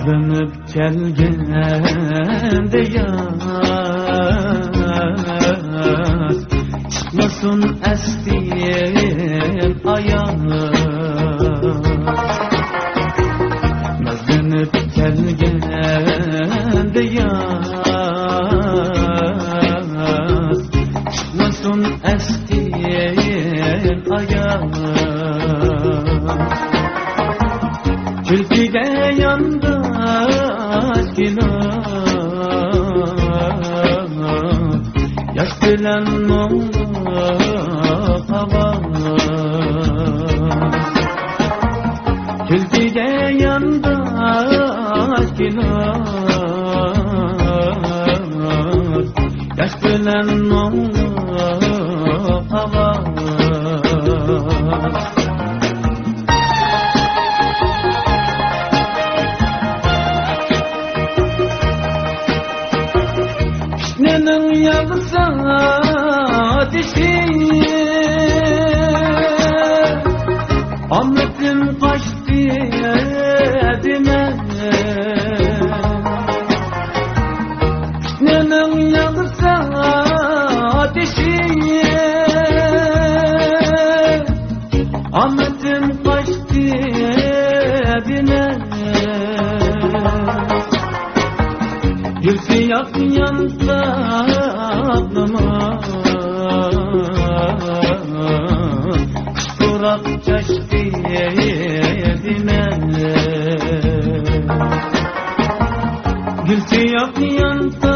Dönüp gelgende yaz çıkmasın estiğim ayağım. Dönüp gelgende yaz çıkmasın estiğim ayağım. Külküde yandı yaş bilen oldu hava. Külküde yandı yaş bilen oldu hava. Nenin yağsa ateşi Ahmet'im kaçtı edime. Nenin yağsa ateşi Ahmet'im kaçtı edime. Gülsü yak yansa aklıma Kuşkurak çeşti yedime. Gülsü yak yansa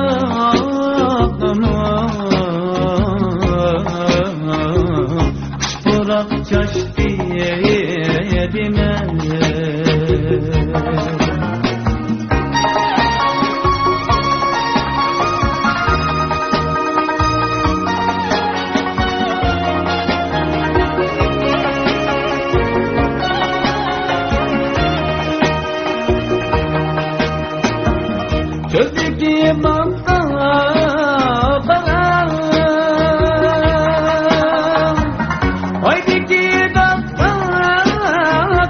aklıma Kuşkurak çeşti yedime. Çözdeki banta bana Haydiki dakta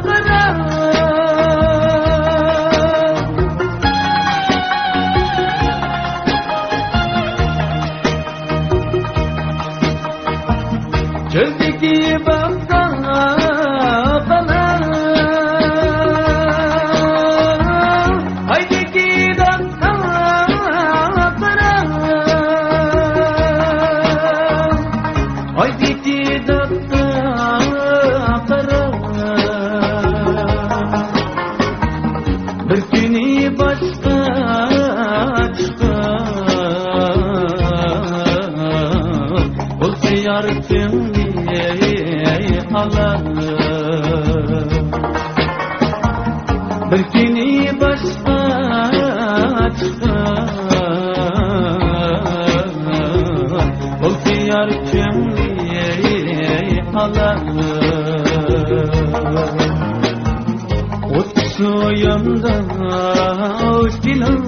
bana Çözdeki banta bana Haydiki dakta Haydiki dakta kara. Bir günü başka çıkar olsa yar kimliği alır. Bir günü başka çıkar olsa yar kimliği alır. Ot suyunda hoş dilan